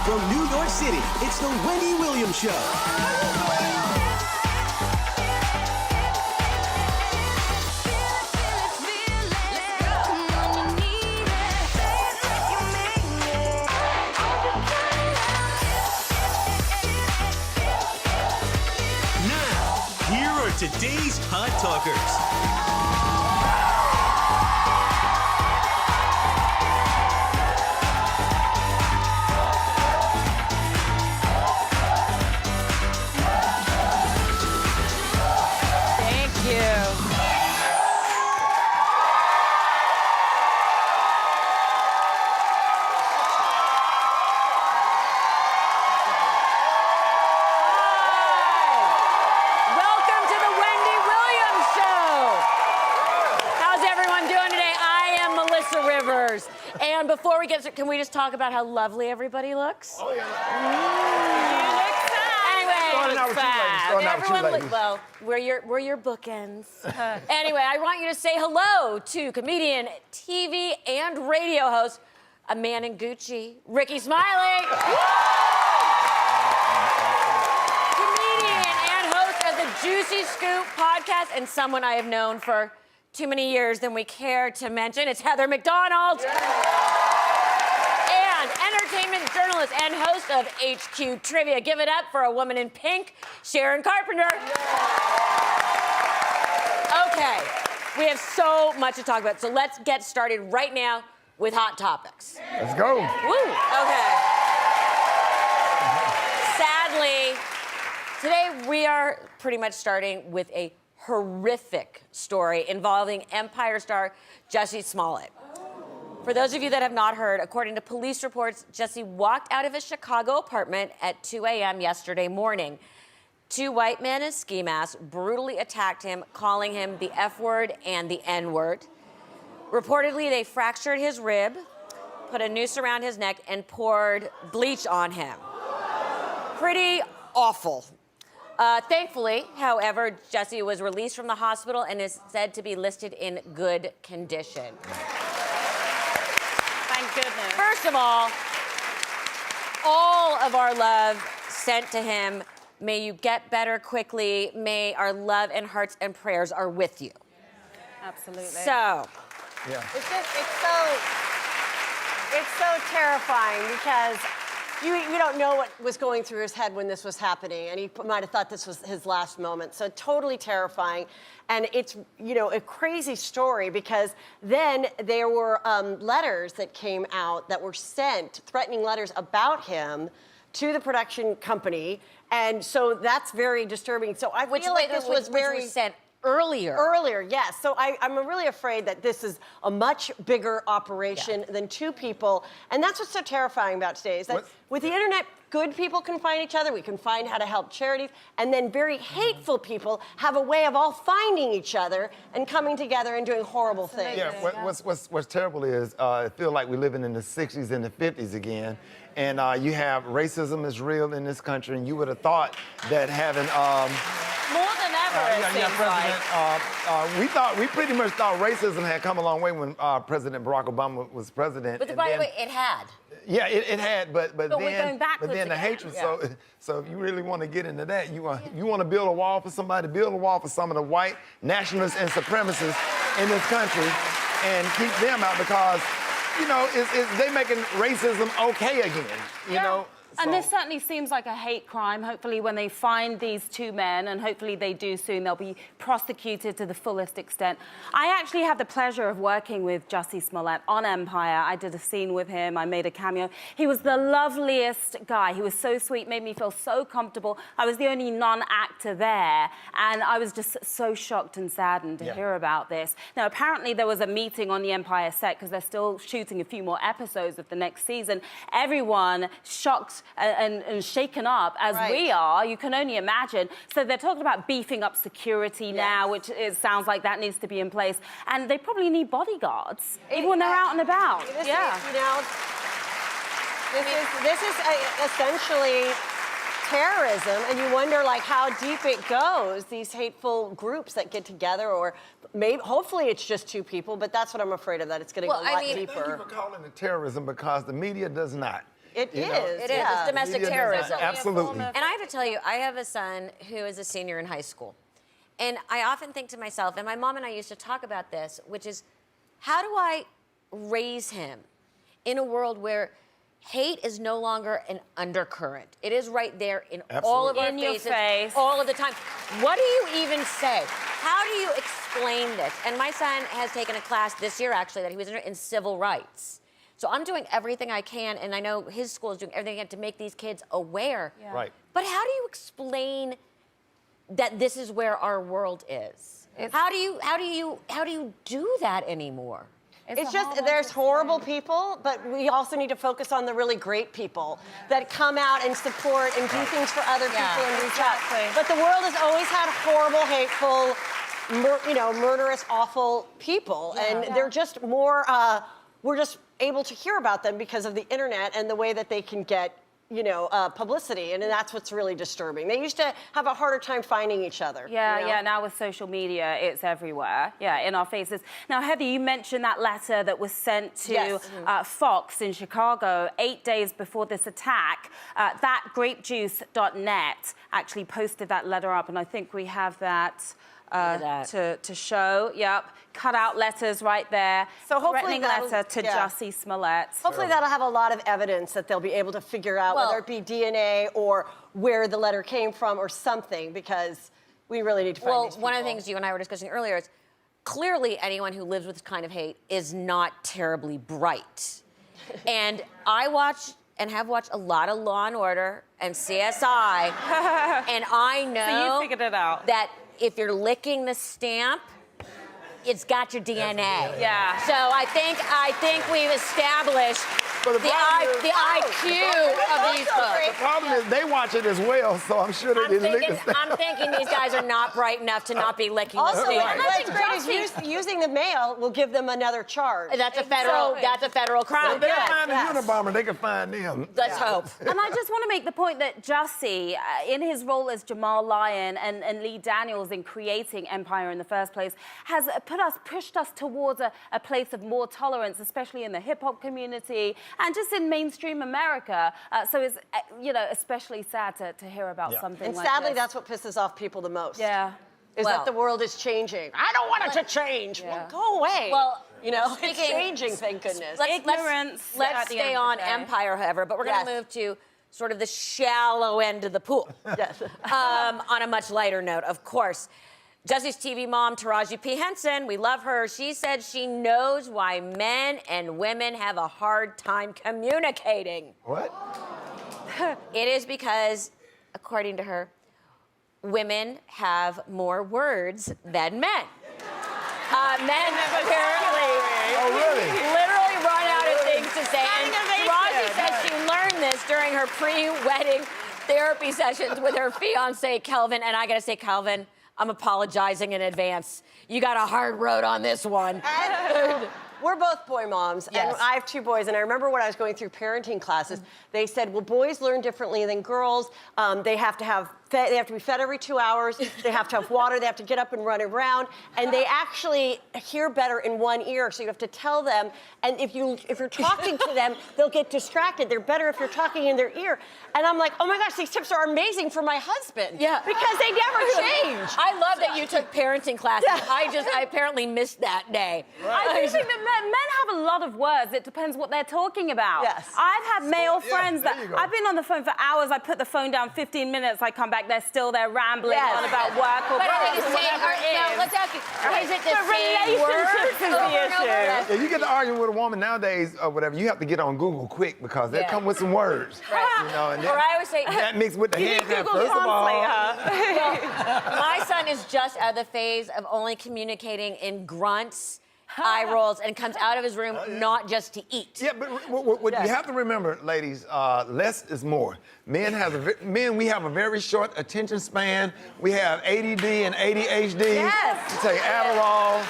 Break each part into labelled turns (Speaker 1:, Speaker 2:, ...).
Speaker 1: From New York City, it's the Wendy Williams Show. Now, here are today's Hot Talkers.
Speaker 2: Rivers. And before we get to, can we just talk about how lovely everybody looks?
Speaker 3: Oh, yeah.
Speaker 2: Everyone, well, we're your bookends. Anyway, I want you to say hello to comedian, TV, and radio host, a man in Gucci, Rickey Smiley. Comedian and host of the Juicy Scoop podcast, and someone I have known for too many years than we care to mention. It's Heather McDonald. And entertainment journalist and host of HQ Trivia. Give it up for a woman in pink, Sharon Carpenter. Okay, we have so much to talk about, so let's get started right now with Hot Topics.
Speaker 3: Let's go.
Speaker 2: Woo, okay. Sadly, today we are pretty much starting with a horrific story involving Empire star Jessie Smollett. For those of you that have not heard, according to police reports, Jessie walked out of his Chicago apartment at 2 a.m. yesterday morning. Two white men in ski masks brutally attacked him, calling him the F word and the N word. Reportedly, they fractured his rib, put a noose around his neck, and poured bleach on him. Pretty awful. Thankfully, however, Jessie was released from the hospital and is said to be listed in good condition.
Speaker 4: Thank goodness.
Speaker 2: First of all of our love sent to him. May you get better quickly. May our love and hearts and prayers are with you.
Speaker 4: Absolutely.
Speaker 2: So,
Speaker 3: Yeah.
Speaker 5: It's so terrifying because you don't know what was going through his head when this was happening, and he might have thought this was his last moment. So totally terrifying, and it's a crazy story because then there were letters that came out that were sent, threatening letters about him to the production company, and so that's very disturbing. So I feel like this was very
Speaker 2: sent earlier.
Speaker 5: Earlier, yes. So I'm really afraid that this is a much bigger operation than two people. And that's what's so terrifying about today is that with the internet, good people can find each other. We can find how to help charities. And then very hateful people have a way of all finding each other and coming together and doing horrible things.
Speaker 3: Yeah, what's terrible is I feel like we're living in the 60s and the 50s again. And you have racism is real in this country. And you would have thought that having...
Speaker 4: More than ever,
Speaker 3: we pretty much thought racism had come a long way when President Barack Obama was president.
Speaker 2: But by the way, it had.
Speaker 3: Yeah, it had, but
Speaker 2: we're going backwards
Speaker 3: then the
Speaker 2: again.
Speaker 3: hatred. So if you really want to get into that, you want to build a wall for somebody, build a wall for some of the white nationalists and supremacists in this country, and keep them out because they making racism okay again. You know.
Speaker 4: And this certainly seems like a hate crime. Hopefully when they find these two men, and hopefully they do soon, they'll be prosecuted to the fullest extent. I actually had the pleasure of working with Jessie Smollett on Empire. I did a scene with him. I made a cameo. He was the loveliest guy. He was so sweet, made me feel so comfortable. I was the only non-actor there, and I was just so shocked and saddened to hear about this. Now, apparently there was a meeting on the Empire set because they're still shooting a few more episodes of the next season. Everyone shocked and shaken up as we are, you can only imagine. So they're talking about beefing up security now, which sounds like that needs to be in place. And they probably need bodyguards, even when they're out and about.
Speaker 5: This is essentially terrorism, and you wonder how deep it goes, these hateful groups that get together, or maybe, hopefully it's just two people, but that's what I'm afraid of, that it's getting a lot deeper.
Speaker 3: Thank you for calling it terrorism because the media does not.
Speaker 5: It
Speaker 3: You
Speaker 5: is.
Speaker 3: know?
Speaker 2: It is.
Speaker 5: Yeah.
Speaker 2: It's domestic
Speaker 3: Media
Speaker 2: terrorism.
Speaker 3: does- Absolutely.
Speaker 2: And I have to tell you, I have a son who is a senior in high school. And I often think to myself, and my mom and I used to talk about this, which is, how do I raise him in a world where hate is no longer an undercurrent? It is right there in all of our
Speaker 4: In your
Speaker 2: faces,
Speaker 4: face.
Speaker 2: all of the time. What do you even say? How do you explain this? And my son has taken a class this year, actually, that he was in civil rights. So I'm doing everything I can, and I know his school is doing everything they can to make these kids aware.
Speaker 4: Yeah.
Speaker 3: Right.
Speaker 2: But how do you explain that this is where our world is? How do you do that anymore?
Speaker 5: It's just, there's horrible people, but we also need to focus on the really great people that come out and support and do things for other people and reach out. But the world has always had horrible, hateful, murderous, awful people. And they're just more, we're just able to hear about them because of the internet and the way that they can get publicity, and that's what's really disturbing. They used to have a harder time finding each other.
Speaker 4: Yeah, now with social media, it's everywhere. Yeah, in our faces. Now, Heather, you mentioned that letter that was sent to Fox in Chicago 8 days before this attack. That grapejuice.net actually posted that letter up, and I think we have that to show. Yep, cut out letters right there.
Speaker 5: So hopefully
Speaker 4: threatening letter to Jessie Smollett.
Speaker 5: Hopefully that'll have a lot of evidence that they'll be able to figure out, whether it be DNA or where the letter came from or something, because we really need to find these people.
Speaker 2: One of the things you and I were discussing earlier is clearly anyone who lives with this kind of hate is not terribly bright. And I watch and have watched a lot of Law and Order and CSI, and I know
Speaker 4: So you figured it out.
Speaker 2: that if you're licking the stamp, it's got your DNA.
Speaker 4: Yeah.
Speaker 2: So I think we've established the IQ of these folks.
Speaker 3: The problem is they watch it as well, so I'm sure they didn't lick the stamp.
Speaker 2: I'm thinking these guys are not bright enough to not be licking the
Speaker 5: Also,
Speaker 2: stamp.
Speaker 5: what's great is using the mail will give them another charge.
Speaker 2: That's a federal crime.
Speaker 3: If they
Speaker 5: Yes,
Speaker 3: find
Speaker 5: yes.
Speaker 3: the Unabomber, they can find them.
Speaker 2: Let's hope.
Speaker 4: And I just want to make the point that Jussie, in his role as Jamal Lyon and Lee Daniels in creating Empire in the first place, has pushed us towards a place of more tolerance, especially in the hip-hop community and just in mainstream America. So it's, especially sad to hear about something
Speaker 5: And
Speaker 4: like
Speaker 5: sadly,
Speaker 4: this.
Speaker 5: that's what pisses off people the most.
Speaker 4: Yeah.
Speaker 5: Is that the world is changing. I don't want it to change.
Speaker 4: Yeah.
Speaker 5: Well, go away.
Speaker 2: Well,
Speaker 5: it's changing, thank goodness.
Speaker 4: Ignorance
Speaker 2: Let's
Speaker 4: at the
Speaker 2: stay
Speaker 4: end of the
Speaker 2: on
Speaker 4: day.
Speaker 2: Empire, however, but we're going to
Speaker 5: Yes.
Speaker 2: move to sort of the shallow end of the pool.
Speaker 5: Yes.
Speaker 2: On a much lighter note, of course. Jessie's TV mom, Taraji P. Henson, we love her. She said she knows why men and women have a hard time communicating.
Speaker 3: What?
Speaker 2: It is because, according to her, women have more words than men. Men apparently literally run out of things to say. And Taraji says she learned this during her pre-wedding therapy sessions with her fiancé, Kelvin. And I gotta say, Kelvin, I'm apologizing in advance. You got a hard road on this one.
Speaker 5: We're both boy moms, and I have two boys. And I remember when I was going through parenting classes, they said, well, boys learn differently than girls. They have to be fed every 2 hours. They have to have water. They have to get up and run around. And they actually hear better in one ear. So you have to tell them. And if you're talking to them, they'll get distracted. They're better if you're talking in their ear. And I'm like, oh my gosh, these tips are amazing for my husband.
Speaker 2: Yeah.
Speaker 5: Because they never change.
Speaker 2: I love that you took parenting classes. I apparently missed that day.
Speaker 4: I do think that men have a lot of words. It depends what they're talking about.
Speaker 5: Yes.
Speaker 4: I've had male
Speaker 3: yeah,
Speaker 4: friends
Speaker 3: there
Speaker 4: that
Speaker 3: you go.
Speaker 4: I've been on the phone for hours. I put the phone down 15 minutes. I come back, they're still there rambling on about work or
Speaker 2: But I think it's
Speaker 4: whatever it
Speaker 2: now,
Speaker 4: is.
Speaker 2: let's ask you, is it the
Speaker 4: The
Speaker 2: same word
Speaker 4: relationships is the
Speaker 2: over and over?
Speaker 4: issue.
Speaker 3: Yeah, you get to arguing with a woman nowadays or whatever, you have to get on Google quick because they come with some words.
Speaker 2: Right.
Speaker 3: And
Speaker 2: Or I always say,
Speaker 3: that mixed with the
Speaker 4: You
Speaker 3: hand
Speaker 4: need
Speaker 3: clap.
Speaker 4: Google
Speaker 3: First of all,
Speaker 4: Translate, huh?
Speaker 2: my son is just out of the phase of only communicating in grunts, eye rolls, and comes out of his room not just to eat.
Speaker 3: yeah, but what you have to remember, ladies, less is more. Men we have a very short attention span. We have ADD and ADHD.
Speaker 5: Yes.
Speaker 3: We take Adderall.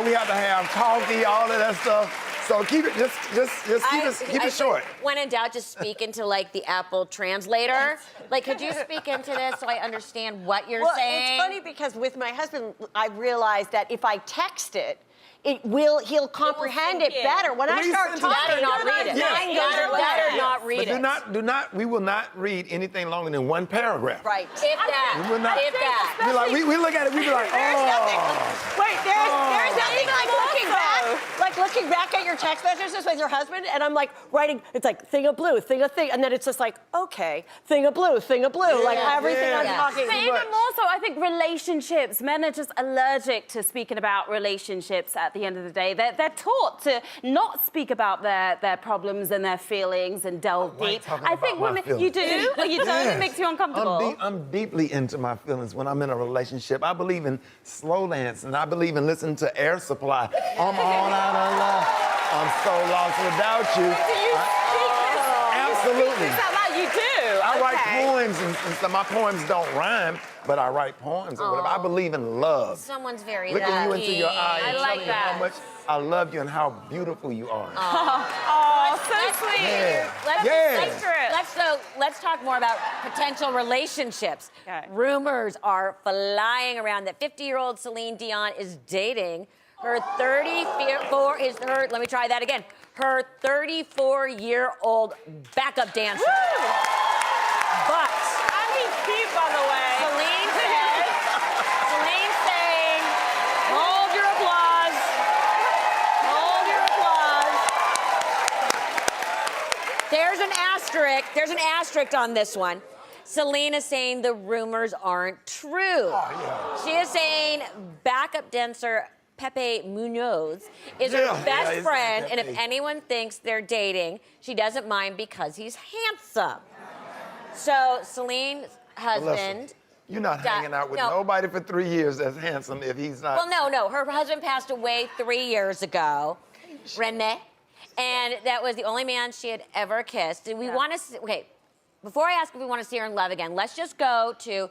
Speaker 3: We have to have coffee, all of that stuff. So keep it keep it short.
Speaker 2: When in doubt, just speak into like the Apple translator. Like, could you speak into this so I understand what you're saying?
Speaker 5: It's funny because with my husband, I realized that if I text it, he'll comprehend it better. When I start talking,
Speaker 2: Better not read it. Better not read it.
Speaker 3: We will not read anything longer than one paragraph.
Speaker 5: Right.
Speaker 2: If that.
Speaker 3: We will not.
Speaker 2: If that.
Speaker 3: We like, we look at it, we be like,
Speaker 5: There's nothing.
Speaker 3: oh.
Speaker 5: Wait, there's nothing like looking back at your text messages with your husband, and I'm like writing. It's like thing of blue, thing of thing, and then it's just like okay, thing of blue, like everything I'm talking.
Speaker 4: But even more so, I think relationships. Men are just allergic to speaking about relationships. At the end of the day, they're taught to not speak about their problems and their feelings and delve deep. I think women, you do. Well, you don't. It makes you uncomfortable.
Speaker 3: I'm deeply into my feelings when I'm in a relationship. I believe in slow dance, and I believe in listening to Air Supply. I'm all out of love. I'm so lost without you.
Speaker 4: Do you speak this?
Speaker 3: Absolutely.
Speaker 4: You sound like you do.
Speaker 3: I write poems, and so my poems don't rhyme, but I write poems or whatever. I believe in love.
Speaker 2: Someone's very
Speaker 3: Looking you
Speaker 2: lucky.
Speaker 3: into your eye and
Speaker 4: I like
Speaker 3: telling you
Speaker 4: that.
Speaker 3: how much I love you and how beautiful you are.
Speaker 4: Oh, so sweet.
Speaker 3: Yeah.
Speaker 2: Let's talk more about potential relationships.
Speaker 4: Okay.
Speaker 2: Rumors are flying around that 50-year-old Celine Dion is dating her 34-year-old backup dancer.
Speaker 4: Woo!
Speaker 2: But
Speaker 4: And he's cute, by the way.
Speaker 2: Celine's saying, hold your applause. Hold your applause. There's an asterisk on this one. Celine is saying the rumors aren't true. She is saying backup dancer Pepe Munoz is her best friend, and if anyone thinks they're dating, she doesn't mind because he's handsome. So Celine's husband...
Speaker 3: Listen, you're not hanging out with nobody for 3 years that's handsome if he's not...
Speaker 2: Well, no. Her husband passed away 3 years ago, Rene, and that was the only man she had ever kissed. And we want to... Okay, before I ask if we want to see her in love again, let's just go to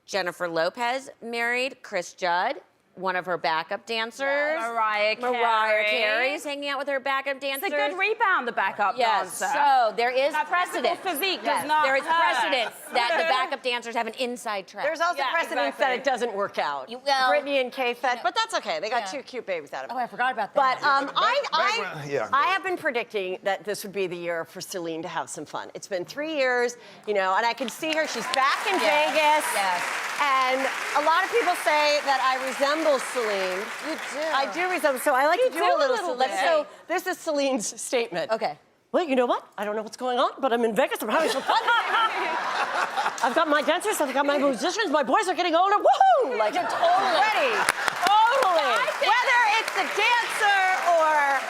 Speaker 2: Jennifer Lopez married Chris Judd, one of her backup dancers.
Speaker 4: Mariah
Speaker 2: Carey's hanging out with her backup dancers.
Speaker 4: It's a good rebound, the backup dancer.
Speaker 2: So there is precedent.
Speaker 4: Physique does not
Speaker 2: There is
Speaker 4: hurt.
Speaker 2: precedent that the backup dancers have an inside track.
Speaker 5: There's also precedent that it doesn't work out. Brittany and Kay Fed, but that's okay. They got two cute babies out of it.
Speaker 2: Oh, I forgot about
Speaker 5: But
Speaker 2: that.
Speaker 5: I have been predicting that this would be the year for Celine to have some fun. It's been 3 years, and I can see her. She's back in Vegas.
Speaker 2: Yes.
Speaker 5: And a lot of people say that I resemble Celine.
Speaker 2: You do.
Speaker 5: I do resemble, so I like to do a little Celine.
Speaker 2: bit.
Speaker 5: So this is Celine's statement.
Speaker 2: Okay.
Speaker 5: Well, you know what? I don't know what's going on, but I'm in Vegas. I'm having some fun. I've got my dancers, I've got my musicians, my boys are getting older. Woohoo! Like, ready. Totally. Whether it's a dancer or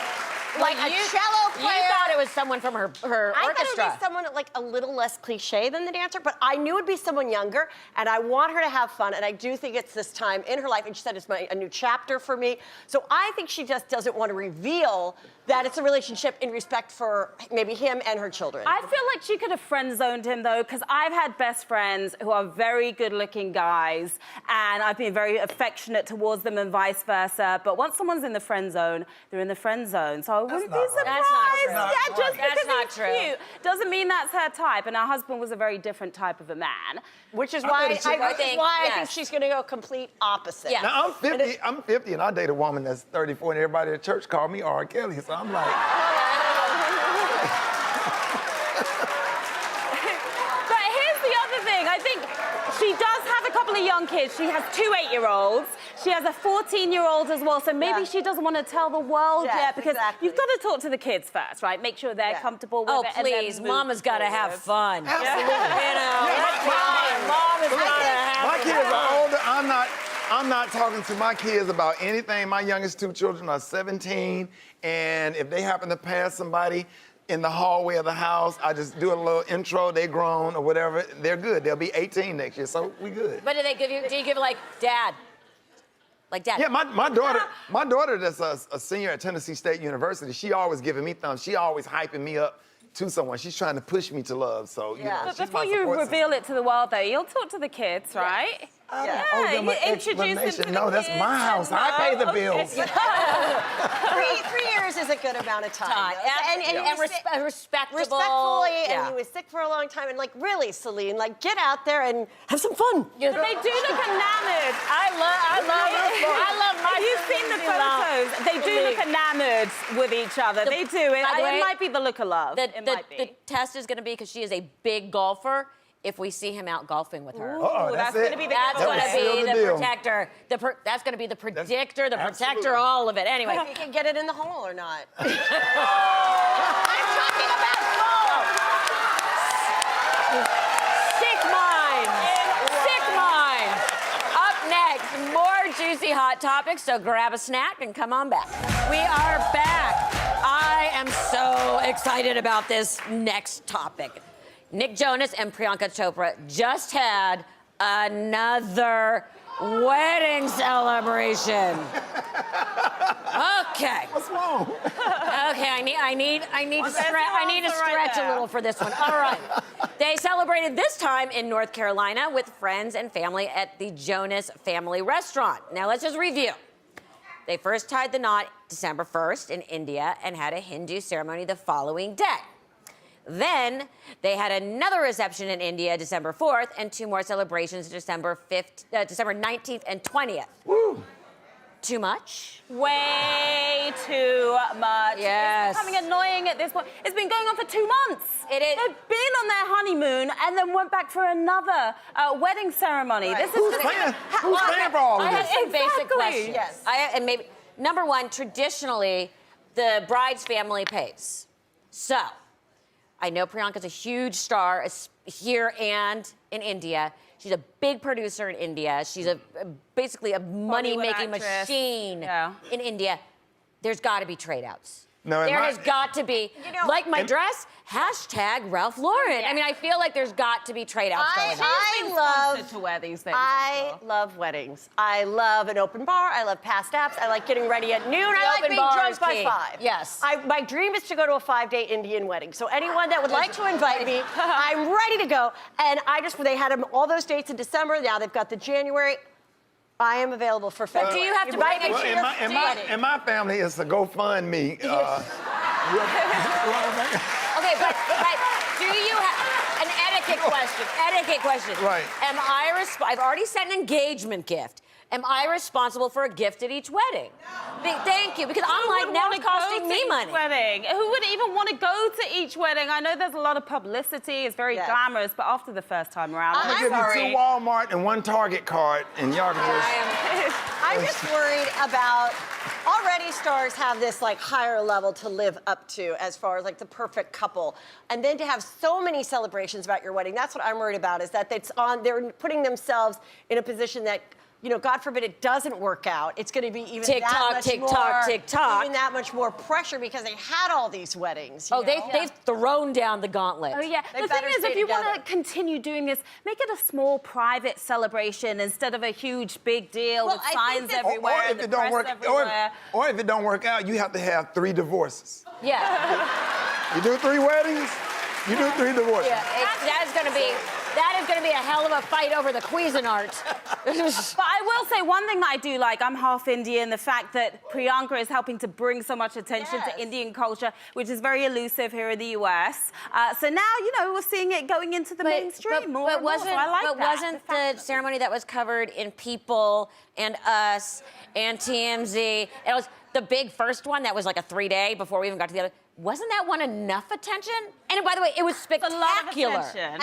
Speaker 5: like a cello player.
Speaker 2: You thought it was someone from her orchestra.
Speaker 5: I thought it would be someone like a little less cliche than the dancer, but I knew it would be someone younger, and I want her to have fun, and I do think it's this time in her life, and she said it's a new chapter for me. So I think she just doesn't want to reveal that it's a relationship in respect for maybe him and her children.
Speaker 4: I feel like she could have friend-zoned him, though, because I've had best friends who are very good-looking guys, and I've been very affectionate towards them and vice versa. But once someone's in the friend zone, they're in the friend zone. So I wouldn't be surprised.
Speaker 2: That's not true.
Speaker 4: Yeah, just
Speaker 2: That's
Speaker 4: because
Speaker 2: not
Speaker 4: he's
Speaker 2: true.
Speaker 4: cute doesn't mean that's her type. And her husband was a very different type of a man.
Speaker 5: Which is why I think she's going to go complete opposite.
Speaker 2: Yeah.
Speaker 3: Now, I'm 50, and I date a woman that's 34, and everybody at church called me R. Kelly, so I'm like...
Speaker 4: But here's the other thing. I think she does have a couple of young kids. She has 2 8-year-olds. She has a 14-year-old as well. So maybe she doesn't want to tell the world yet, because you've got to talk to the kids first, right? Make sure they're comfortable with it.
Speaker 2: Oh,
Speaker 4: and then
Speaker 2: please.
Speaker 4: move
Speaker 2: Mama's got to have fun.
Speaker 3: Absolutely.
Speaker 2: Mama's got to have
Speaker 3: My
Speaker 2: fun.
Speaker 3: kids are older. I'm not talking to my kids about anything. My youngest 2 children are 17, and if they happen to pass somebody in the hallway of the house, I just do a little intro, they grown or whatever, they're good. They'll be 18 next year, so we good.
Speaker 2: But do you give like, Dad? Like, Dad?
Speaker 3: Yeah, my daughter that's a senior at Tennessee State University, she always giving me thumbs. She always hyping me up to someone. She's trying to push me to love, so, you know,
Speaker 4: But
Speaker 3: she's
Speaker 4: before
Speaker 3: my
Speaker 4: you
Speaker 3: support
Speaker 4: reveal it to the world, though, you'll talk to the kids, right?
Speaker 3: Yeah,
Speaker 4: you introduce them to the
Speaker 3: No, that's
Speaker 4: kids
Speaker 3: my house.
Speaker 4: and
Speaker 3: I pay the bills.
Speaker 5: 3 years years is a good amount of time.
Speaker 2: And
Speaker 5: you were
Speaker 2: respectable.
Speaker 5: respectfully,
Speaker 2: Yeah.
Speaker 5: and he was sick for a long time. And like, really, Celine, like, get out there and have some fun.
Speaker 4: But they do look enamored.
Speaker 2: I love my
Speaker 4: You've seen the photos. They do look enamored with each other. They do.
Speaker 2: by the way,
Speaker 4: It might be the look of love.
Speaker 2: The test is going to be, because she is a big golfer, if we see him out golfing with her.
Speaker 3: Uh-oh,
Speaker 4: that's
Speaker 3: it.
Speaker 4: gonna be the
Speaker 2: That's
Speaker 3: That
Speaker 2: going
Speaker 3: would
Speaker 2: to
Speaker 3: seal
Speaker 2: be
Speaker 3: the
Speaker 2: the
Speaker 3: deal.
Speaker 2: protector. That's going to be the predictor, the protector,
Speaker 3: absolutely.
Speaker 2: all of it. Anyway.
Speaker 5: If you can get it in the hole or not.
Speaker 2: I'm talking about golf. Sick minds. Sick minds. Up next, more juicy hot topics, so grab a snack and come on back. We are back. I am so excited about this next topic. Nick Jonas and Priyanka Chopra just had another wedding celebration. Okay.
Speaker 3: What's wrong?
Speaker 2: Okay, I need to stretch a little for this one. All right. They celebrated this time in North Carolina with friends and family at the Jonas Family Restaurant. Now let's just review. They first tied the knot December 1st in India and had a Hindu ceremony the following day. Then they had another reception in India December 4th and two more celebrations December 19th and 20th.
Speaker 3: Woo.
Speaker 2: Too much?
Speaker 4: Way too much.
Speaker 2: Yes.
Speaker 4: It's becoming annoying at this point. It's been going on for 2 months.
Speaker 2: It is.
Speaker 4: They've been on their honeymoon and then went back for another wedding ceremony.
Speaker 5: Right.
Speaker 4: This is
Speaker 3: Who's
Speaker 4: gonna-
Speaker 3: paying? Who's paying for all
Speaker 2: I
Speaker 3: of
Speaker 2: have
Speaker 3: this?
Speaker 2: some basic
Speaker 4: Exactly.
Speaker 2: questions.
Speaker 5: Yes.
Speaker 2: And maybe, number one, traditionally, the bride's family pays. So, I know Priyanka's a huge star here and in India. She's a big producer in India. She's basically a money-making
Speaker 4: actress.
Speaker 2: machine in India. There's got to be trade-outs.
Speaker 3: No,
Speaker 2: There has got to be.
Speaker 5: You know-
Speaker 2: like my dress, hashtag Ralph Lauren. I mean, I feel like there's got to be trade-outs going on.
Speaker 5: I love
Speaker 4: Sponsored to wear these things.
Speaker 5: I love weddings. I love an open bar. I love past apps. I like getting ready at noon. I like
Speaker 2: open
Speaker 5: being
Speaker 2: bar
Speaker 5: drunk
Speaker 2: is
Speaker 5: by
Speaker 2: key.
Speaker 5: 5.
Speaker 2: Yes.
Speaker 5: My dream is to go to a 5-day Indian wedding. So anyone that would like to invite me, I'm ready to go. And they had all those dates in December. Now they've got the January. I am available for February.
Speaker 2: do you have to
Speaker 5: Invite
Speaker 2: bring
Speaker 5: me
Speaker 2: a
Speaker 5: to
Speaker 2: chair?
Speaker 5: your
Speaker 3: Well, in my family, it's a GoFundMe.
Speaker 2: Okay, but do you have an etiquette question? Etiquette question.
Speaker 3: Right.
Speaker 2: I've already sent an engagement gift. Am I responsible for a gift at each wedding? Thank you, because I'm like, now it's costing me money.
Speaker 4: Wedding. Who would even want to go to each wedding? I know there's a lot of publicity. It's very glamorous, but after the first time around,
Speaker 3: I'm
Speaker 4: I'm
Speaker 3: gonna give
Speaker 4: sorry.
Speaker 3: you 2 Walmart and 1 Target card, and y'all can just.
Speaker 5: I'm just worried about already stars have this like higher level to live up to as far as like the perfect couple. And then to have so many celebrations about your wedding, that's what I'm worried about, is that they're putting themselves in a position that, you know, God forbid it doesn't work out. It's going to be even
Speaker 2: Tick-tock,
Speaker 5: that much
Speaker 2: tick-tock,
Speaker 5: more,
Speaker 2: tick-tock.
Speaker 5: even that much more pressure because they had all these weddings. you
Speaker 2: Oh,
Speaker 5: know?
Speaker 2: they've thrown down the gauntlet.
Speaker 4: Oh, yeah.
Speaker 5: They
Speaker 4: The thing
Speaker 5: better
Speaker 4: is,
Speaker 5: stay
Speaker 4: if you want
Speaker 5: together.
Speaker 4: to continue doing this, make it a small private celebration instead of a huge big deal
Speaker 5: Well,
Speaker 4: with
Speaker 5: I think
Speaker 4: signs
Speaker 5: that-
Speaker 4: everywhere
Speaker 3: Or
Speaker 4: and
Speaker 3: if
Speaker 4: the
Speaker 3: it don't
Speaker 4: press
Speaker 3: work,
Speaker 4: everywhere.
Speaker 3: or if it don't work out, you have to have 3 divorces.
Speaker 2: Yeah.
Speaker 3: You do 3 weddings, you do 3 divorces.
Speaker 2: Yeah. That is going to be a hell of a fight over the Cuisinart.
Speaker 4: But I will say one thing that I do like, I'm half Indian, the fact that Priyanka is helping to bring so much attention
Speaker 5: Yes.
Speaker 4: to Indian culture, which is very elusive here in the US. So now, you know, we're seeing it going into the mainstream more and more, so I like that.
Speaker 2: wasn't the ceremony that was covered in People and Us and TMZ? It was the big first one that was like a 3-day before we even got to the other. Wasn't that one enough attention? And by the way, it was spectacular.
Speaker 4: a lot of attention.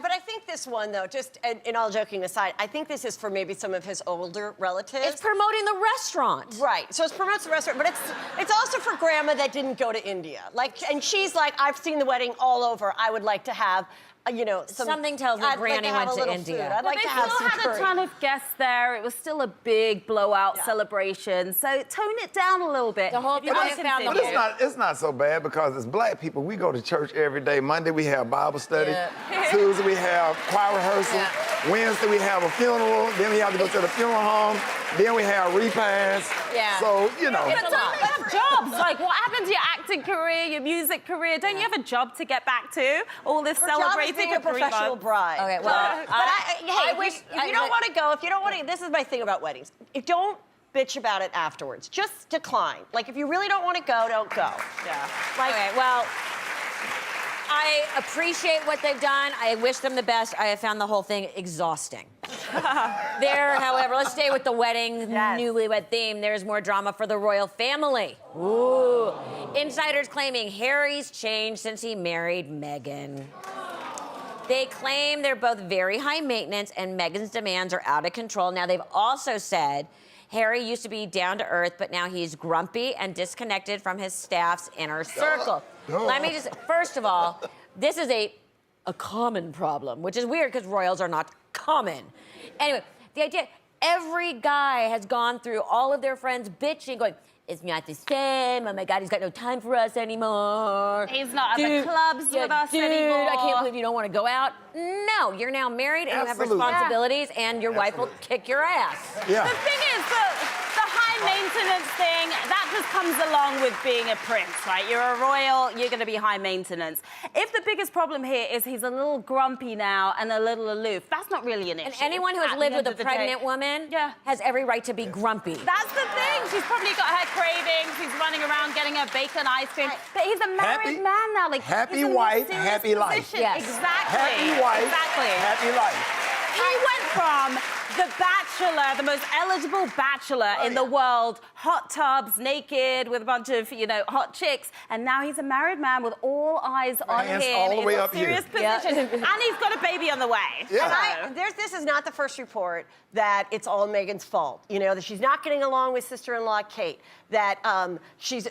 Speaker 5: But I think this one, though, just in all joking aside, I think this is for maybe some of his older relatives.
Speaker 2: It's promoting the restaurant.
Speaker 5: Right. So it promotes the restaurant, but it's also for grandma that didn't go to India. Like, and she's like, I've seen the wedding all over. I would like to have, you know,
Speaker 2: Something tells me
Speaker 5: I'd like
Speaker 2: Granny
Speaker 5: to have
Speaker 2: went
Speaker 5: a
Speaker 2: to
Speaker 5: little
Speaker 2: India.
Speaker 5: food. I'd
Speaker 4: But
Speaker 5: like
Speaker 4: they
Speaker 5: to have
Speaker 4: still
Speaker 5: some
Speaker 4: had
Speaker 5: curry.
Speaker 4: a ton of guests there. It was still a big blowout
Speaker 5: Yeah.
Speaker 4: celebration. So tone it down a little bit.
Speaker 2: The whole
Speaker 4: If you
Speaker 2: thing
Speaker 4: want
Speaker 2: is
Speaker 4: to
Speaker 2: found the
Speaker 4: continue.
Speaker 3: But it's not so bad because as black people, we go to church every day. Monday we have Bible study.
Speaker 2: Yeah.
Speaker 3: Tuesday we have choir rehearsal.
Speaker 2: Yeah.
Speaker 3: Wednesday we have a funeral. Then we have to go to the funeral home. Then we have repast.
Speaker 2: Yeah.
Speaker 3: So, you know.
Speaker 4: But don't they have jobs? Like, what happened to your acting career, your music career? Don't you have a job to get back to? All this
Speaker 5: Her job is
Speaker 4: celebrating
Speaker 5: being a
Speaker 4: for 3
Speaker 5: professional
Speaker 4: months.
Speaker 5: bride.
Speaker 2: Okay, well,
Speaker 5: But hey,
Speaker 2: I
Speaker 5: if
Speaker 2: wish-
Speaker 5: you don't want to go, if you don't want to, this is my thing about weddings. bitch about it afterwards. Just decline. Like, if you really don't want to go, don't go.
Speaker 2: Yeah. Okay, well, I appreciate what they've done. I wish them the best. I have found the whole thing exhausting. However, let's stay with the wedding newlywed theme. There's more drama for the royal family. Ooh. Insiders claiming Harry's changed since he married Meghan. They claim they're both very high maintenance and Meghan's demands are out of control. Now, they've also said Harry used to be down to earth, but now he's grumpy and disconnected from his staff's inner circle. Let me just, first of all, this is a common problem, which is weird because royals are not common. Anyway, the idea, every guy has gone through all of their friends bitching, going, it's not the same. Oh my God, he's got no time for us anymore.
Speaker 4: He's not at the clubs with us anymore.
Speaker 2: I can't believe you don't want to go out. No, you're now married and you have responsibilities and your wife will kick your ass.
Speaker 3: Yeah.
Speaker 4: The thing is, the high maintenance thing, that just comes along with being a prince, right? You're a royal, you're going to be high maintenance. If the biggest problem here is he's a little grumpy now and a little aloof, that's not really an issue.
Speaker 2: And anyone who has lived with a pregnant woman has every right to be grumpy.
Speaker 4: That's the thing. She's probably got her cravings. He's running around getting her bacon ice cream. But he's a married man now. Like,
Speaker 3: happy wife, happy life.
Speaker 2: Yes.
Speaker 4: Exactly.
Speaker 3: Happy wife, happy life.
Speaker 4: He went from the bachelor, the most eligible bachelor in the world, hot tubs, naked, with a bunch of, hot chicks, and now he's a married man with all eyes on him
Speaker 3: all the way
Speaker 4: in a
Speaker 3: up here.
Speaker 4: serious position, and he's got a baby on the way.
Speaker 3: Yeah.
Speaker 5: And this is not the first report that it's all Meghan's fault. That she's not getting along with sister-in-law Kate, that she's,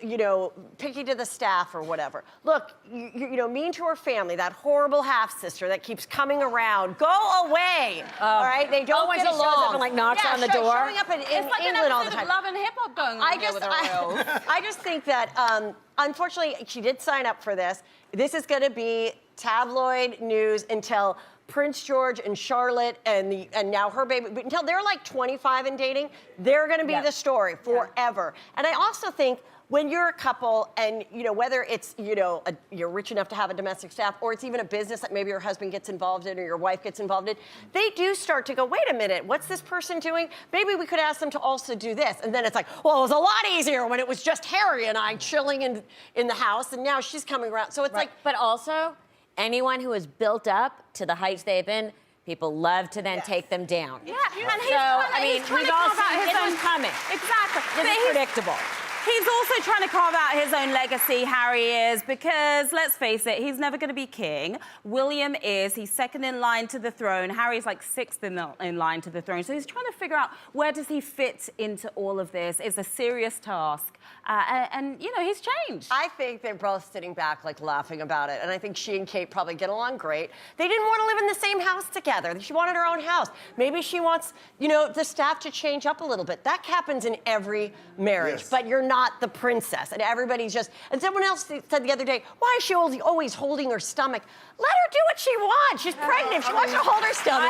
Speaker 5: picky to the staff or whatever. Look, mean to her family, that horrible half-sister that keeps coming around. Go away, all right? They don't
Speaker 2: when
Speaker 5: get
Speaker 2: she shows
Speaker 5: along.
Speaker 2: up and, like, knocks on the door.
Speaker 5: Showing up in
Speaker 4: It's like
Speaker 5: England
Speaker 4: an
Speaker 5: all the
Speaker 4: episode
Speaker 5: time.
Speaker 4: of Love and Hip Hop going on here with the royals.
Speaker 5: I just think that, unfortunately, she did sign up for this. This is going to be tabloid news until Prince George and Charlotte and now her baby, but until they're like 25 and dating, they're going to be the story forever. And I also think when you're a couple and, whether it's, you're rich enough to have a domestic staff or it's even a business that maybe your husband gets involved in or your wife gets involved in, they do start to go, wait a minute, what's this person doing? Maybe we could ask them to also do this. And then it's like, well, it was a lot easier when it was just Harry and I chilling in the house and now she's coming around. So it's like.
Speaker 2: But also, anyone who is built up to the heights they've been, people love to then take them down.
Speaker 4: Yeah, and
Speaker 2: we've all seen this was coming.
Speaker 4: Exactly.
Speaker 2: This is predictable.
Speaker 4: He's also trying to carve out his own legacy, Harry is, because, let's face it, he's never going to be king. William is. He's second in line to the throne. Harry's like sixth in line to the throne. So he's trying to figure out where does he fit into all of this. It's a serious task. And he's changed.
Speaker 5: I think they're both sitting back, like, laughing about it. And I think she and Kate probably get along great. They didn't want to live in the same house together. She wanted her own house. Maybe she wants, the staff to change up a little bit. That happens in every marriage.
Speaker 3: Yes.
Speaker 5: But you're not the princess. And everybody's just... And someone else said the other day, why is she always holding her stomach? Let her do what she wants. She's pregnant. She wants to hold her stomach.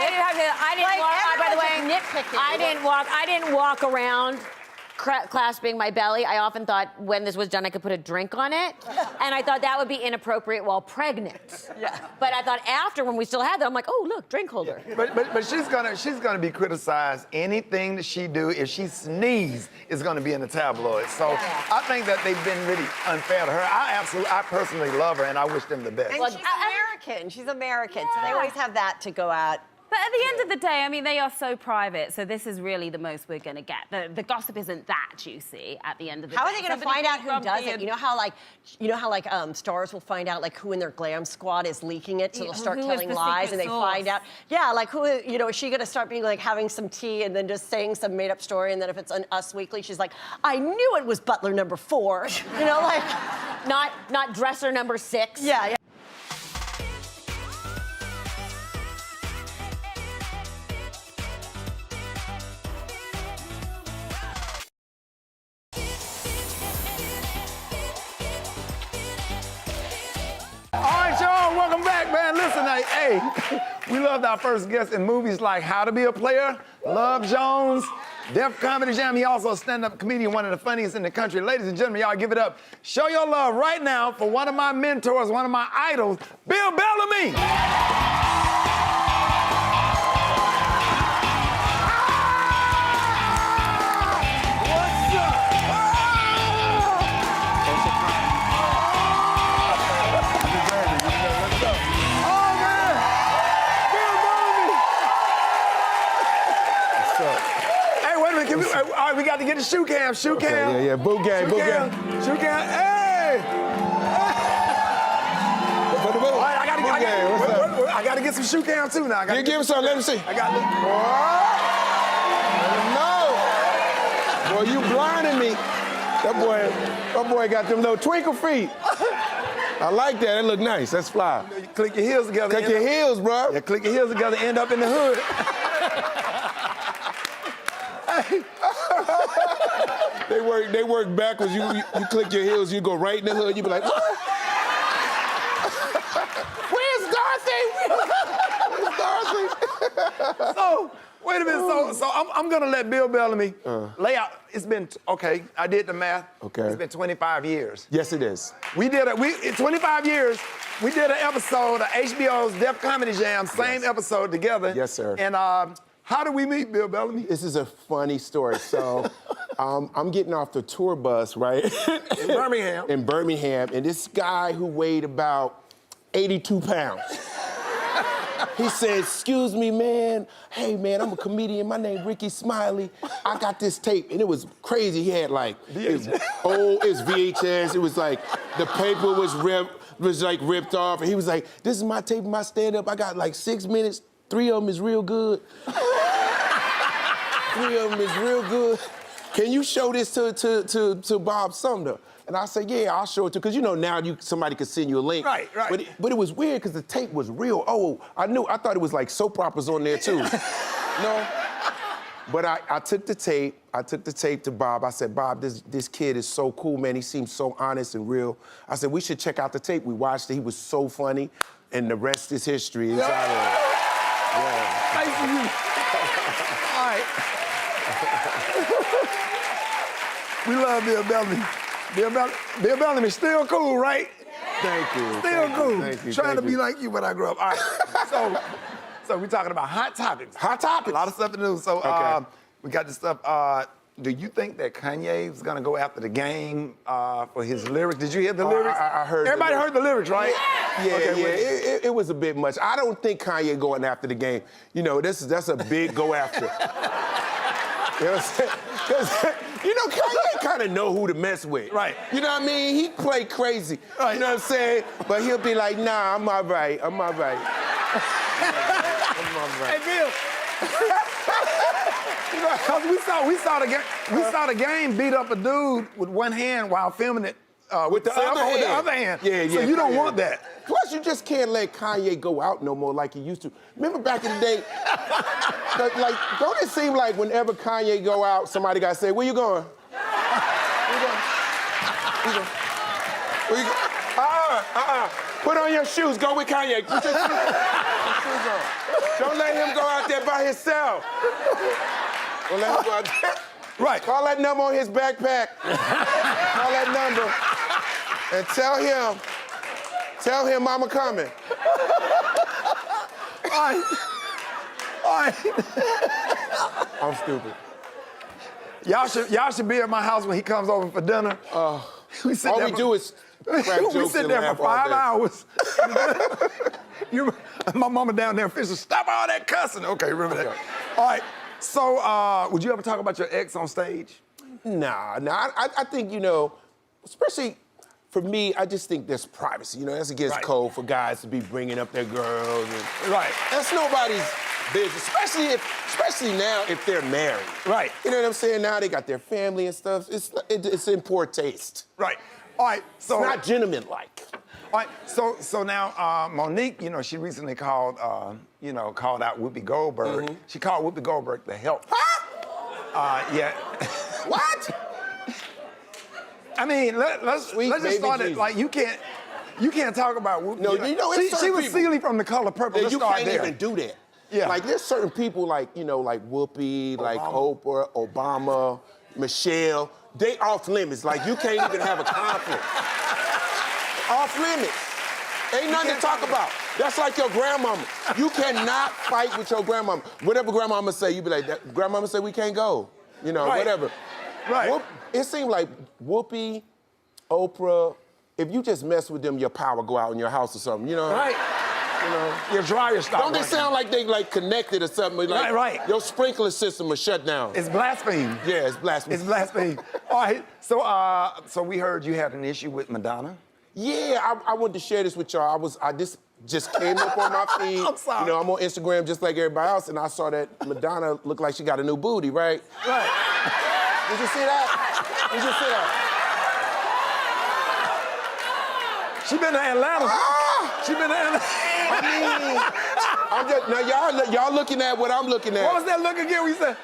Speaker 2: I didn't walk around clasping my belly. I often thought when this was done, I could put a drink on it. And I thought that would be inappropriate while pregnant.
Speaker 5: Yeah.
Speaker 2: But I thought after, when we still had that, I'm like, oh, look, drink holder.
Speaker 3: Yeah. But she's gonna be criticized. Anything that she do, if she sneezes, is gonna be in the tabloids. So I think that they've been really unfair to her. I personally love her, and I wish them the best.
Speaker 5: And she's American. She's American. So they always have that to go at.
Speaker 4: But at the end of the day, I mean, they are so private, so this is really the most we're going to get. The gossip isn't that juicy at the end of the day.
Speaker 5: How are they going to find out who does it? You know how stars will find out like who in their glam squad is leaking it, so they'll start telling lies and they find out. Yeah, like who, is she going to start being like having some tea and then just saying some made up story, and then if it's on Us Weekly, she's like, I knew it was butler number 4. Like
Speaker 2: not dresser number 6.
Speaker 5: Yeah.
Speaker 3: Welcome back, man. Listen, hey, we loved our first guest in movies like How to Be a Player, Love Jones, Def Comedy Jam. He also a stand-up comedian, one of the funniest in the country. Ladies and gentlemen, y'all give it up. Show your love right now for one of my mentors, one of my idols, Bill Bellamy. got to get the shoe cam. Shoe cam.
Speaker 6: Yeah, boot game, boot game.
Speaker 3: Shoe cam. Hey!
Speaker 6: For the boot.
Speaker 3: All right, I got to get some shoe cam too now.
Speaker 6: You give him some, let him see.
Speaker 3: I got it.
Speaker 6: No. Boy, you blinding me. That boy got them little twinkle feet. I like that. That look nice. That's fly.
Speaker 3: You click your heels together.
Speaker 6: Click your heels, bro.
Speaker 3: Yeah, click your heels together, end up in the hood.
Speaker 6: They work backwards. You click your heels, you go right in the hood. You be like, what? Where's Dorothy? Where's Dorothy?
Speaker 3: So, wait a minute. So I'm gonna let Bill Bellamy lay out. It's been okay. I did the math.
Speaker 6: Okay.
Speaker 3: It's been 25 years.
Speaker 6: Yes, it is.
Speaker 3: In 25 years. We did an episode of HBO's Def Comedy Jam, same episode together.
Speaker 6: Yes, sir.
Speaker 3: And how did we meet, Bill Bellamy?
Speaker 6: This is a funny story. So, I'm getting off the tour bus, right?
Speaker 3: In Birmingham.
Speaker 6: In Birmingham, and this guy who weighed about 82 pounds. He said, excuse me, man. Hey, man, I'm a comedian. My name's Rickey Smiley. I got this tape. And it was crazy. He had like, it's VHS. It was like, the paper was ripped off. And he was like, this is my tape, my stand-up. I got like 6 minutes. 3 of them is real good. 3 of them is real good. Can you show this to Bob Sumner? And I said, yeah, I'll show it to, because you know now somebody could send you a link.
Speaker 3: Right.
Speaker 6: But it was weird because the tape was real. Oh, I thought it was like soap operas on there too. No. But I took the tape. I took the tape to Bob. I said, Bob, this kid is so cool, man. He seems so honest and real. I said, we should check out the tape. We watched it. He was so funny. And the rest is history. It's out there. Yeah.
Speaker 3: Nice to you. All right. We love Bill Bellamy. Bill Bellamy, still cool, right?
Speaker 6: Thank you.
Speaker 3: Still cool.
Speaker 6: Thank you.
Speaker 3: Trying to be like you when I grew up. All right. So we're talking about hot topics.
Speaker 6: Hot topics.
Speaker 3: A lot of stuff to do. So
Speaker 6: Okay.
Speaker 3: we got this stuff. Do you think that Kanye's gonna go after the game for his lyrics? Did you hear the lyrics?
Speaker 6: I heard.
Speaker 3: Everybody heard the lyrics, right?
Speaker 6: Yeah,
Speaker 3: Okay,
Speaker 6: it was a bit much. I don't think Kanye going after the game. You know, that's a big go after. You know what I'm saying? 'Cause, you know, Kanye kind of know who to mess with.
Speaker 3: Right.
Speaker 6: You know what I mean? He play crazy.
Speaker 3: Right.
Speaker 6: You know what I'm saying? But he'll be like, nah, I'm all right. I'm all right. I'm all right.
Speaker 3: Hey, Bill. Because we saw the game beat up a dude with one hand while filming it with the other hand.
Speaker 6: Yeah.
Speaker 3: So you don't want that.
Speaker 6: Plus, you just can't let Kanye go out no more like he used to. Remember back in the day? Like, don't it seem like whenever Kanye go out, somebody got to say, where you going? Where you going? Put on your shoes. Go with Kanye. Put your shoes on. Don't let him go out there by himself. Don't let him go out there.
Speaker 3: Right.
Speaker 6: Call that number on his backpack. Call that number and tell him Mama coming.
Speaker 3: All right.
Speaker 6: I'm stupid.
Speaker 3: Y'all should be at my house when he comes over for dinner.
Speaker 6: All we do is crack jokes
Speaker 3: we sit
Speaker 6: and
Speaker 3: there
Speaker 6: laugh
Speaker 3: for 5
Speaker 6: all day.
Speaker 3: hours. My mama down there fishing. Stop all that cussing. Okay, remember that. All right. So, would you ever talk about your ex on stage?
Speaker 6: Nah. I think, you know, especially for me, I just think there's privacy. You know, that's against code for guys to be bringing up their girls.
Speaker 3: Right.
Speaker 6: That's nobody's business, especially now if they're married.
Speaker 3: Right.
Speaker 6: You know what I'm saying? Now they got their family and stuff. It's in poor taste.
Speaker 3: Right. All right. So
Speaker 6: it's not gentleman-like.
Speaker 3: All right. So now Monique, you know, she recently called out Whoopi Goldberg.
Speaker 6: Mm-hmm.
Speaker 3: She called Whoopi Goldberg the help.
Speaker 6: Huh?
Speaker 3: Yeah.
Speaker 6: What?
Speaker 3: I mean, let's just start it. Like you can't talk about Whoopi.
Speaker 6: No, you know, it's
Speaker 3: she was Seeley from The Color Purple.
Speaker 6: Yeah,
Speaker 3: Let's
Speaker 6: you
Speaker 3: start
Speaker 6: can't
Speaker 3: there.
Speaker 6: even do that.
Speaker 3: Yeah.
Speaker 6: Like there's certain people like, you know, like Whoopi, like Oprah, Obama, Michelle, they off limits. Like you can't even have a conflict. Off limits. Ain't nothing to talk about. That's like your grandmama. You cannot fight with your grandmama. Whatever grandmama say, you be like, grandmama say we can't go. You know, whatever.
Speaker 3: Right.
Speaker 6: It seemed like Whoopi, Oprah, if you just mess with them, your power go out in your house or something, you know?
Speaker 3: Right. Your dryer stopped
Speaker 6: Don't they
Speaker 3: working.
Speaker 6: sound like they like connected or something? Like,
Speaker 3: Right.
Speaker 6: Your sprinkler system was shut down.
Speaker 3: It's blasphemy.
Speaker 6: Yeah, it's blasphemy.
Speaker 3: It's blasphemy. All right, so we heard you had an issue with Madonna.
Speaker 6: Yeah, I wanted to share this with y'all. This just came up on my feed.
Speaker 3: I'm sorry.
Speaker 6: You know, I'm on Instagram just like everybody else, and I saw that Madonna looked like she got a new booty, right?
Speaker 3: Right.
Speaker 6: Did you see that? Did you see that?
Speaker 3: She been to Atlanta. She been to Atlanta.
Speaker 6: I mean, I'm just, now y'all looking at what I'm looking at.
Speaker 3: What was that look again? We said,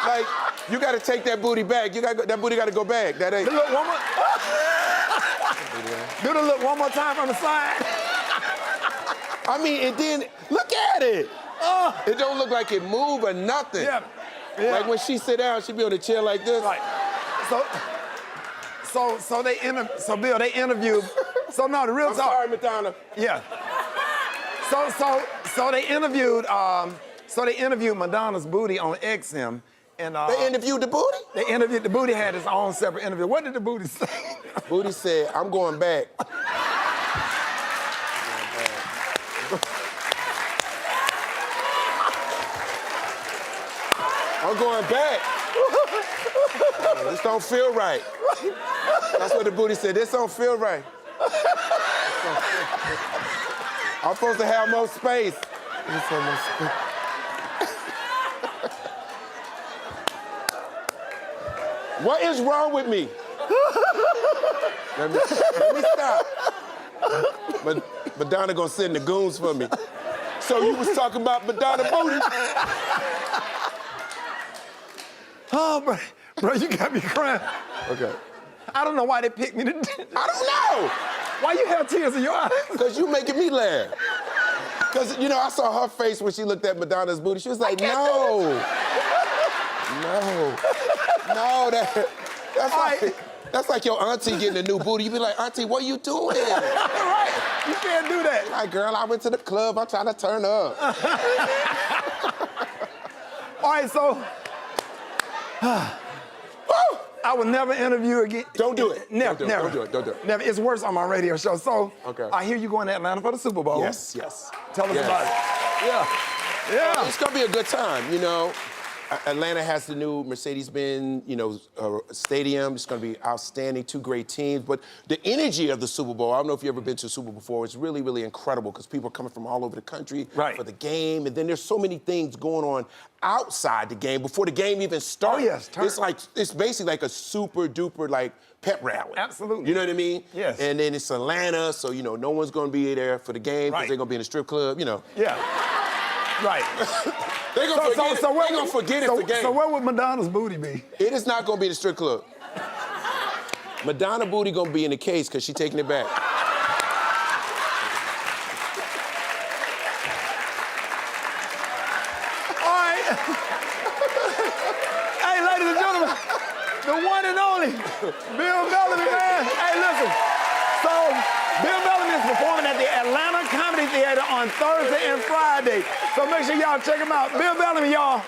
Speaker 6: Like, you gotta take that booty back. That booty gotta go back. That ain't.
Speaker 3: look one more. Do the look one more time from the side.
Speaker 6: I mean, and then look at it. It don't look like it move or nothing.
Speaker 3: Yeah.
Speaker 6: Like when she sit down, she be on a chair like this.
Speaker 3: Right. So Bill, they interviewed. So no, the real
Speaker 6: I'm
Speaker 3: talk.
Speaker 6: sorry, Madonna.
Speaker 3: Yeah. So they interviewed. So they interviewed Madonna's booty on XM, and
Speaker 6: They interviewed the booty?
Speaker 3: They interviewed the booty had its own separate interview. What did the booty say?
Speaker 6: Booty said, I'm going back. I'm going back. This don't feel right. That's what the booty said. This don't feel right. I'm supposed to have more space. What is wrong with me? Let me stop. Madonna gonna send the goons for me. So you was talking about Madonna booty?
Speaker 3: Oh, bro, you got me crying.
Speaker 6: Okay.
Speaker 3: I don't know why they picked me to.
Speaker 6: I don't know.
Speaker 3: Why you have tears in your eyes?
Speaker 6: Because you making me laugh. Because, you know, I saw her face when she looked at Madonna's booty. She was like, no. That's like your auntie getting a new booty. You be like, auntie, what are you doing?
Speaker 3: Right. You can't do that.
Speaker 6: Like, girl, I went to the club. I'm trying to turn up.
Speaker 3: All right, so I will never interview again.
Speaker 6: Don't do it.
Speaker 3: Never.
Speaker 6: Don't do it.
Speaker 3: Never. It's worse on my radio show. So
Speaker 6: Okay.
Speaker 3: I hear you going to Atlanta for the Super Bowl.
Speaker 6: Yes.
Speaker 3: Tell us
Speaker 6: Yes.
Speaker 3: about it. Yeah.
Speaker 6: It's gonna be a good time, you know. Atlanta has the new Mercedes-Benz, stadium. It's gonna be outstanding, 2 great teams. But the energy of the Super Bowl, I don't know if you've ever been to a Super Bowl before, it's really, really incredible because people are coming from all over the country for the game. And then there's so many things going on outside the game before the game even starts.
Speaker 3: Oh, yes.
Speaker 6: It's basically like a super duper like pep rally.
Speaker 3: Absolutely.
Speaker 6: You know what I mean?
Speaker 3: Yes.
Speaker 6: And then it's Atlanta, so no one's gonna be there for the game because they're gonna be in a strip club,
Speaker 3: Yeah. Right.
Speaker 6: They're gonna forget it's the game.
Speaker 3: So where would Madonna's booty be?
Speaker 6: It is not gonna be the strip club. Madonna booty gonna be in the case because she's taking it back.
Speaker 3: All right. Hey, ladies and gentlemen, the one and only Bill Bellamy, man. Hey, listen. So Bill Bellamy is performing at the Atlanta Comedy Theater on Thursday and Friday. So make sure y'all check him out. Bill Bellamy, y'all.